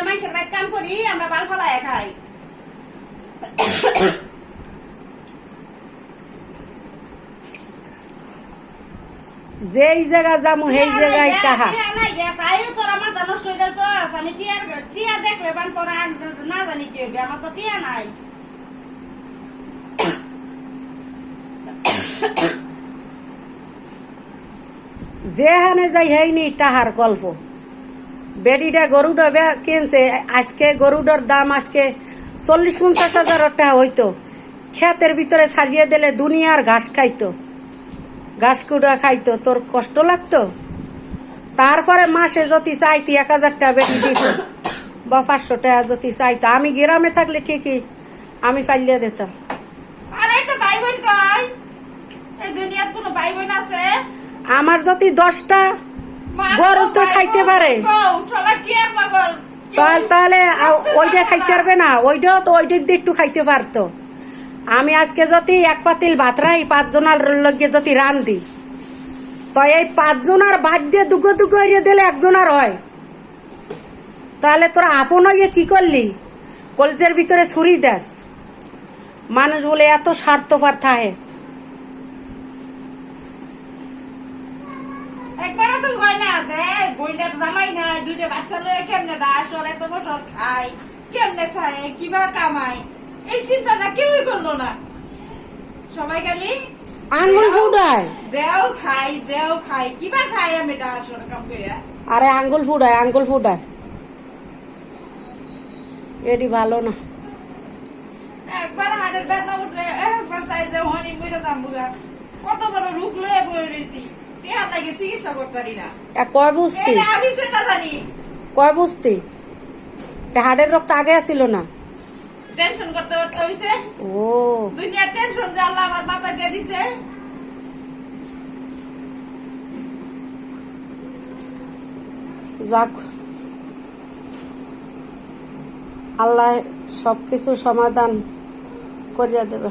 মানুষের বাড়ি কাম করি আমরা বাল ফলায় খাই। যেই জায়গা যামু সেই জায়গায় টাহা তাই তোর আমার নষ্ট হয়ে যাচ্ছ। আমি টিয়া দেখলে বান তোরা না জানি কি হবে, আমার তো টিয়া নাই। যেখানে যাই হয়নি টাহার গল্প। বেডিটা গরুটা কিনছে আজকে, গরুটার দাম আজকে 40-50 হাজার টাকা হইতো। ক্ষেতের ভিতরে ছাড়িয়ে দিলে দুনিয়ার ঘাস খাইতো, ঘাস কুড়া খাইতো, তোর কষ্ট লাগতো। তারপরে মাসে যদি চাইতি 1000 টাকা বেশি দিত বা 500 টাকা যদি চাইতো, আমি গ্রামে থাকলে ঠিকই আমি পাইলে দিতাম। আরে তো ভাই বোন কই, এই দুনিয়ার কোনো ভাই বোন আছে? আমার যদি 10টা গরু তো খাইতে পারে, তাহলে ওইটা খাইতে পারবে না? ওইটাও তো ওইটার দিয়ে একটু খাইতে পারতো। আমি আজকে যদি 1 পাতিল ভাত রাই 5 জনের লগে যদি রান্ধি, তো এই 5 জনের ভাত দিয়ে দুগো হইয়া দিলে 1 জনের হয়। তাহলে তোরা আপন হইয়ে কি করলি? কলজের ভিতরে ছুরি দাস। মানুষ বলে এত স্বার্থপর থাকে। একবারও তো হয় না যে বইটার জামাই নাই, 2টা বাচ্চা লয়ে কেমনে ডাসর এত বছর খায়, কেমনে খায়, কিবা কামায়, এই চিন্তাটা কেউই করলো না। সবাই খালি আঙ্গুল ফুটায়, দেও খাই কিবা খাই আমি ডাসর কাম করিয়া। আরে আঙ্গুল ফুটায় এটি ভালো না। একবার হাটের বেদনা উঠলে একবার চাই যে হনি মরে দাম বুঝা, কত বড় রোগ লয়ে বয়ে রয়েছি, টিয়া লাগে চিকিৎসা করতারি না। কয় বুঝতি? আমি চিন্তা জানি কয় বুঝতি হাড়ের রক্ত আগে আসিল না? টেনশন করতে হইছে। ও দুনিয়ার টেনশন যে আল্লাহ আমার মাথা দিয়ে দিছে। যাক, আল্লাহ সবকিছু সমাধান করিয়া দেবে।